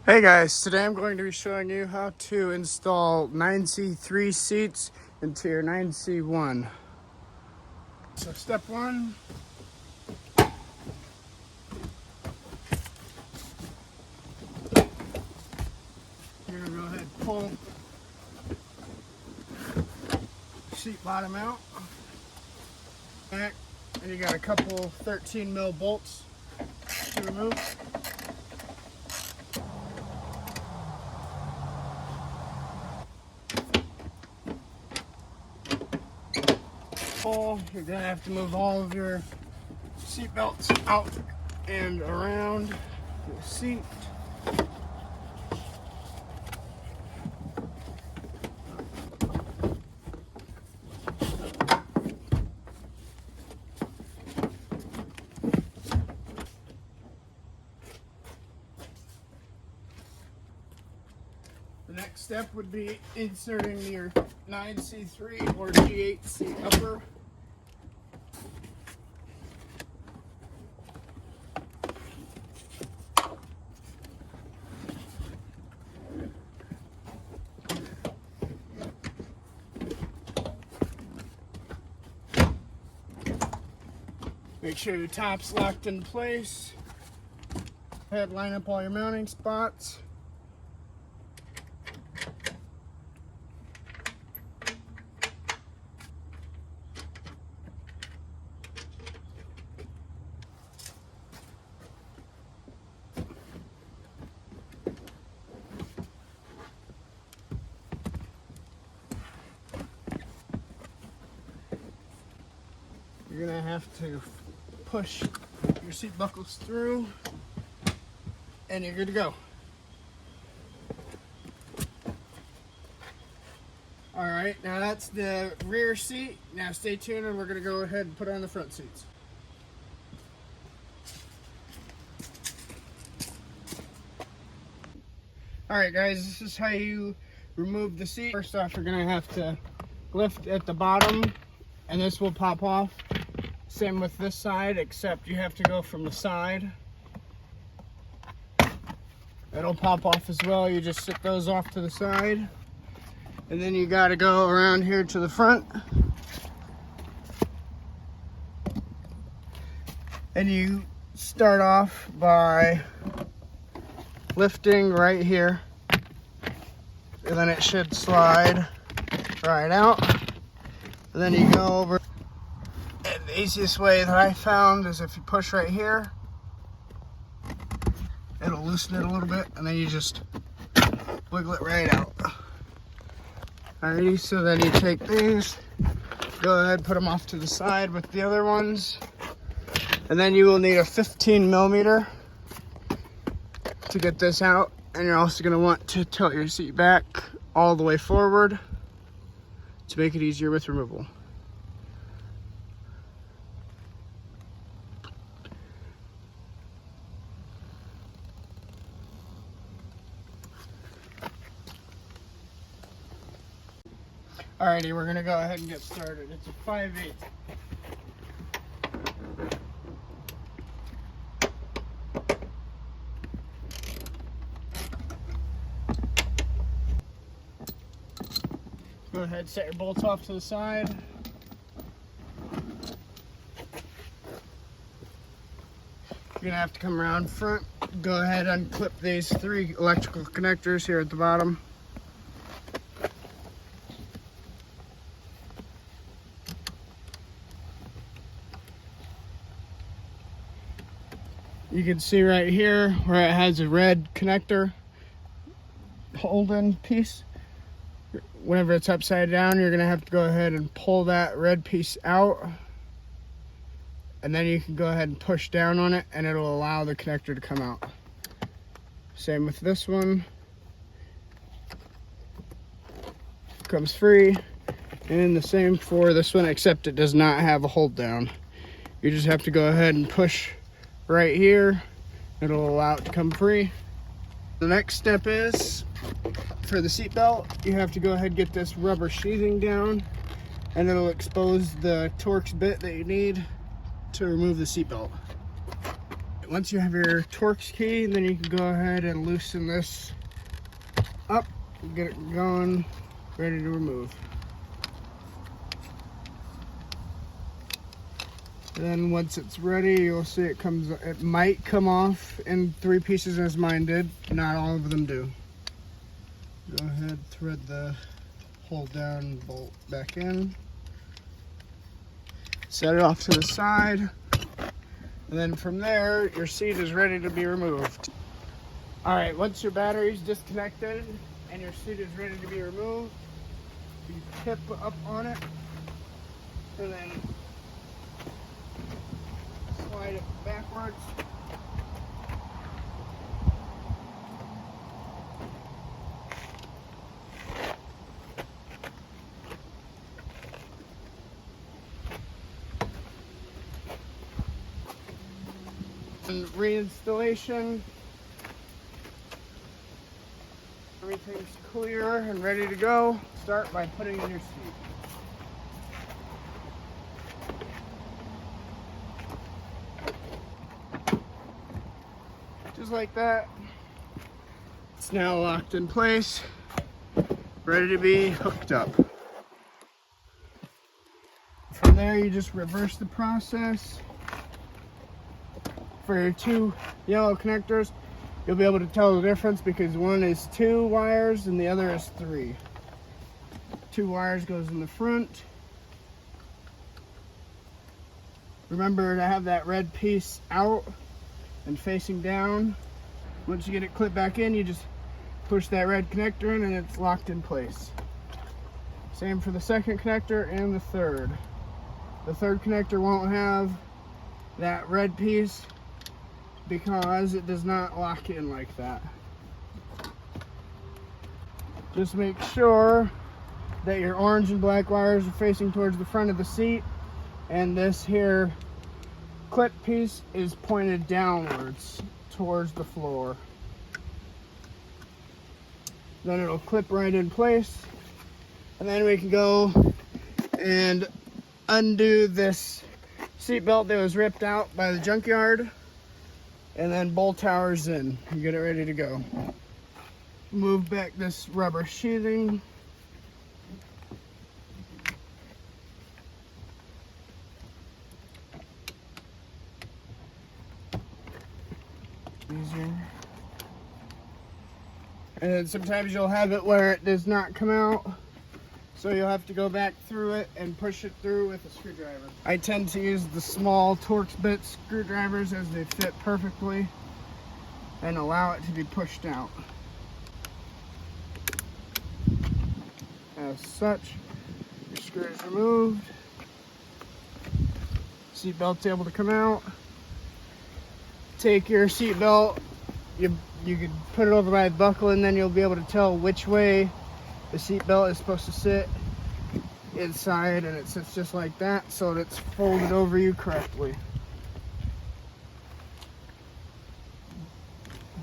Hey guys, today I'm going to be showing you how to install 9C3 seats into your 9C1. So step one, you're going to go ahead and pull the seat bottom out, back, and you got a couple 13 mil bolts to remove. You're going to have to move all of your seat belts out and around the seat. The next step would be inserting your 9C3 or G8 seat upper. Make sure your top's locked in place. Go ahead, line up all your mounting spots. You're gonna have to push your seat buckles through and you're good to go. All right, now that's the rear seat. Now stay tuned and we're gonna go ahead and put on the front seats. All right guys, this is how you remove the seat. First off, you're gonna have to lift at the bottom and this will pop off. Same with this side, except you have to go from the side. It'll pop off as well. You just sit those off to the side. And then you gotta go around here to the front. And you start off by lifting right here. And then it should slide right out. And then you go over. And the easiest way that I found is if you push right here, it'll loosen it a little bit, and then you just wiggle it right out. Alrighty, so then you take these, go ahead, put them off to the side with the other ones, and then you will need a 15 millimeter to get this out, and you're also going to want to tilt your seat back all the way forward to make it easier with removal. Alrighty, we're gonna go ahead and get started. It's a 5/8. Go ahead, set your bolts off to the side. You're gonna have to come around front. Go ahead and unclip these 3 electrical connectors here at the bottom. You can see right here where it has a red connector holding piece. Whenever it's upside down, you're gonna have to go ahead and pull that red piece out. And then you can go ahead and push down on it and it'll allow the connector to come out. Same with this one. Comes free. And the same for this one, except it does not have a hold down. You just have to go ahead and push right here. It'll allow it to come free. The next step is, for the seat belt, you have to go ahead and get this rubber sheathing down, and it'll expose the Torx bit that you need to remove the seat belt. once you have your Torx key, then you can go ahead and loosen this up, get it going, ready to remove. And then once it's ready, you'll see it might come off in 3 pieces as mine did. Not all of them do. Go ahead, thread the hole down, bolt back in. Set it off to the side. And then from there, your seat is ready to be removed. All right, once your battery's disconnected and your seat is ready to be removed, you tip up on it and then slide it backwards. And reinstallation. Everything's clear and ready to go. Start by putting in your seat. Just like that. It's now locked in place, ready to be hooked up. From there, you just reverse the process. For your 2 yellow connectors, you'll be able to tell the difference because one is 2 wires and the other is 3. 2 wires goes in the front. Remember to have that red piece out and facing down. Once you get it clipped back in, you just push that red connector in and it's locked in place. Same for the second connector and the third. The third connector won't have that red piece because it does not lock in like that. Just make sure that your orange and black wires are facing towards the front of the seat, and this here clip piece is pointed downwards towards the floor. Then it'll clip right in place, and then we can go and undo this seat belt that was ripped out by the junkyard, and then bolt ours in and get it ready to go. Move back this rubber sheathing. Easier. And then sometimes you'll have it where it does not come out, so you'll have to go back through it and push it through with a screwdriver. I tend to use the small Torx bit screwdrivers as they fit perfectly and allow it to be pushed out. As such, your screw is removed. Seat belt's able to come out. Take your seat belt, you can put it over by the buckle, and then you'll be able to tell which way the seat belt is supposed to sit inside, and it sits just like that so that it's folded over you correctly.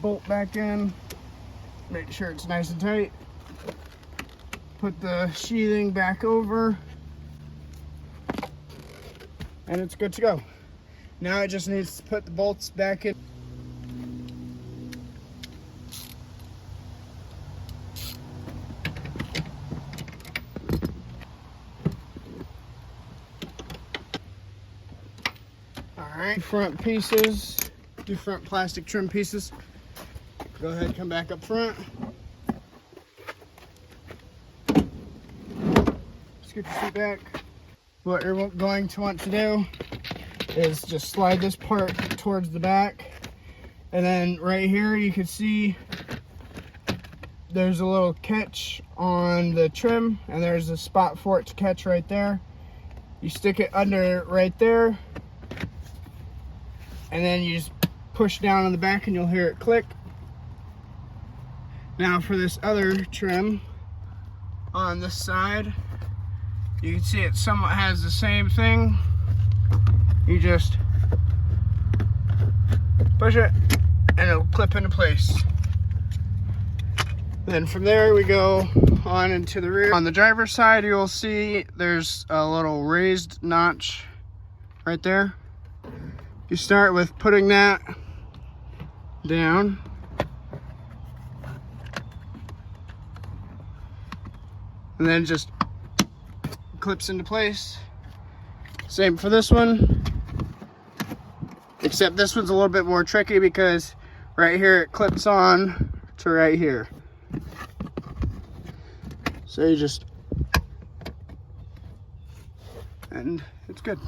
Bolt back in, make sure it's nice and tight. Put the sheathing back over, and it's good to go. Now it just needs to put the bolts back in. Alright, front pieces, 2 front plastic trim pieces. Go ahead, come back up front. Scoot your seat back. What you're going to want to do is just slide this part towards the back, and then right here you can see there's a little catch on the trim, and there's a spot for it to catch right there. You stick it under right there, and then you just push down on the back and you'll hear it click. Now for this other trim on this side, you can see it somewhat has the same thing. You just push it and it'll clip into place. Then from there we go on into the rear. On the driver's side, you'll see there's a little raised notch right there. You start with putting that down. And then just clips into place. Same for this one, except this one's a little bit more tricky because right here it clips on to right here. So you just, and it's good.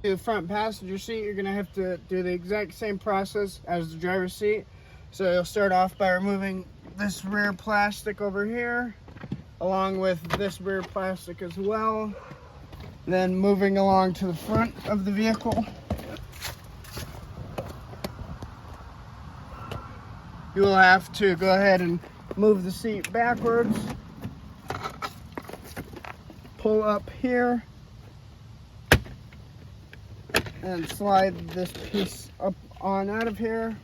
The front passenger seat, you're gonna have to do the exact same process as the driver's seat. So you'll start off by removing this rear plastic over here, along with this rear plastic as well. Then moving along to the front of the vehicle. You will have to go ahead and move the seat backwards. Pull up here. And slide this piece up on out of here.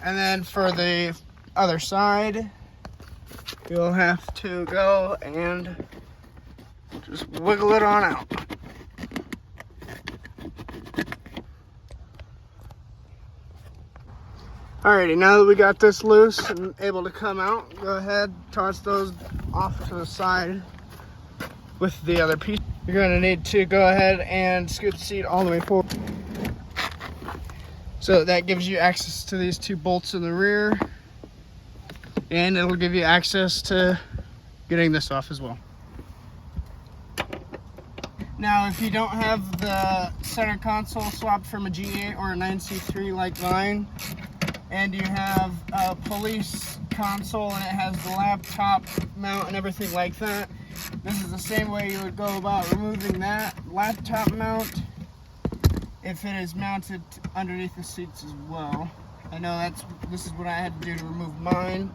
And then for the other side, you'll have to go and just wiggle it on out. Alrighty, now that we got this loose and able to come out, go ahead, toss those off to the side with the other piece. You're going to need to go ahead and scoot the seat all the way forward. So that gives you access to these two bolts in the rear, and it'll give you access to getting this off as well. Now, if you don't have the center console swapped from a G8 or a 9C3 like mine, and you have a police console and it has the laptop mount and everything like that, this is the same way you would go about removing that laptop mount if it is mounted underneath the seats as well. I know this is what I had to do to remove mine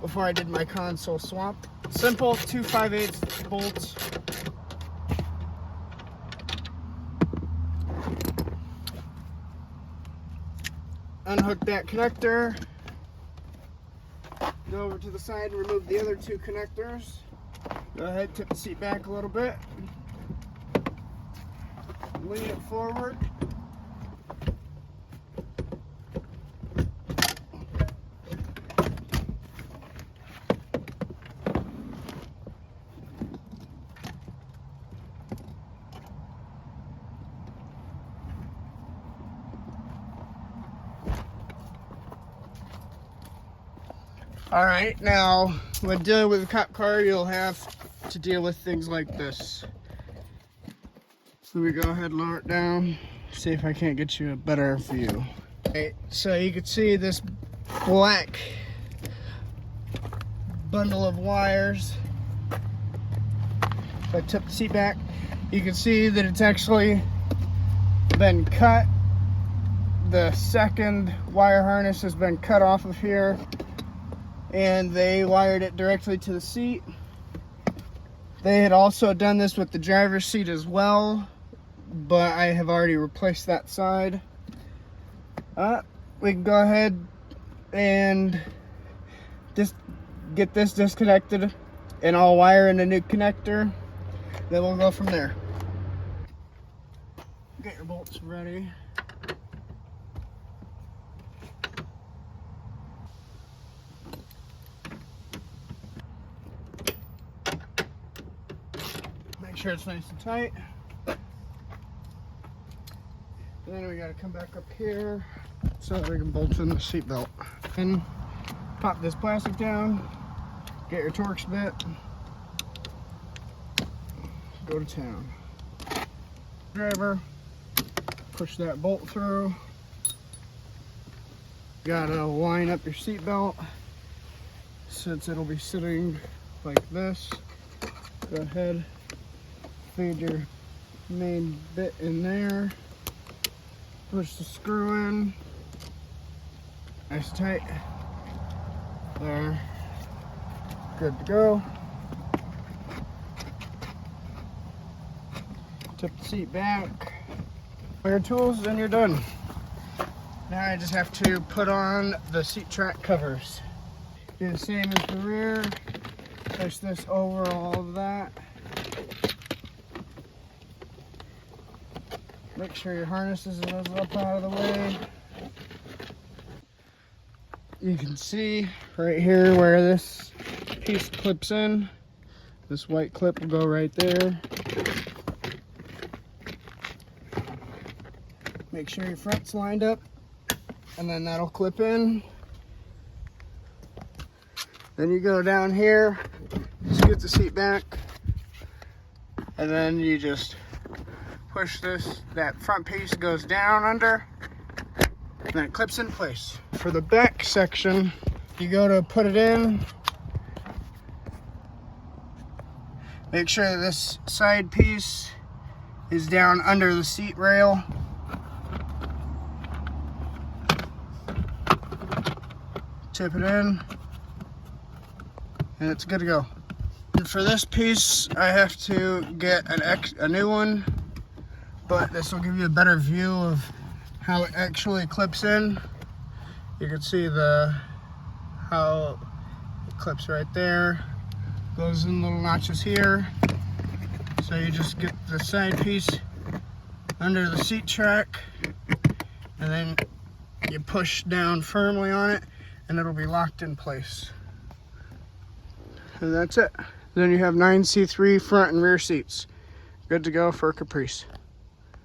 before I did my console swap. Simple 2 5/8 bolts. Unhook that connector. Go over to the side and remove the other two connectors. Go ahead, tip the seat back a little bit. Lean it forward. Alright, now when dealing with a cop car, you'll have to deal with things like this. Let me go ahead and lower it down, see if I can't get you a better view. Okay, so you can see this black bundle of wires. If I tip the seat back, you can see that it's actually been cut. The second wire harness has been cut off of here, and they wired it directly to the seat. They had also done this with the driver's seat as well, but I have already replaced that side. We can go ahead and just get this disconnected, and I'll wire in a new connector. Then we'll go from there. Get your bolts ready. Make sure it's nice and tight. And then we gotta come back up here so that we can bolt in the seat belt. And pop this plastic down, get your Torx bit, go to town. Driver, push that bolt through. Gotta line up your seat belt since it'll be sitting like this. Go ahead, feed your main bit in there. Push the screw in, nice and tight. There, good to go. Tip the seat back, put your tools, and you're done. Now I just have to put on the seat track covers. Do the same as the rear, push this over all of that. Make sure your harnesses are up out of the way. You can see right here where this piece clips in. This white clip will go right there. Make sure your front's lined up, and then that'll clip in. Then you go down here, scoot the seat back, and then you just push this, that front piece goes down under, and then it clips in place. For the back section, you go to put it in. Make sure that this side piece is down under the seat rail. Tip it in, and it's good to go. And for this piece, I have to get a new one, but this will give you a better view of how it actually clips in. You can see how it clips right there. Goes in little notches here. So you just get the side piece under the seat track, and then you push down firmly on it, and it'll be locked in place. And that's it. Then you have 9C3 front and rear seats. Good to go for a Caprice.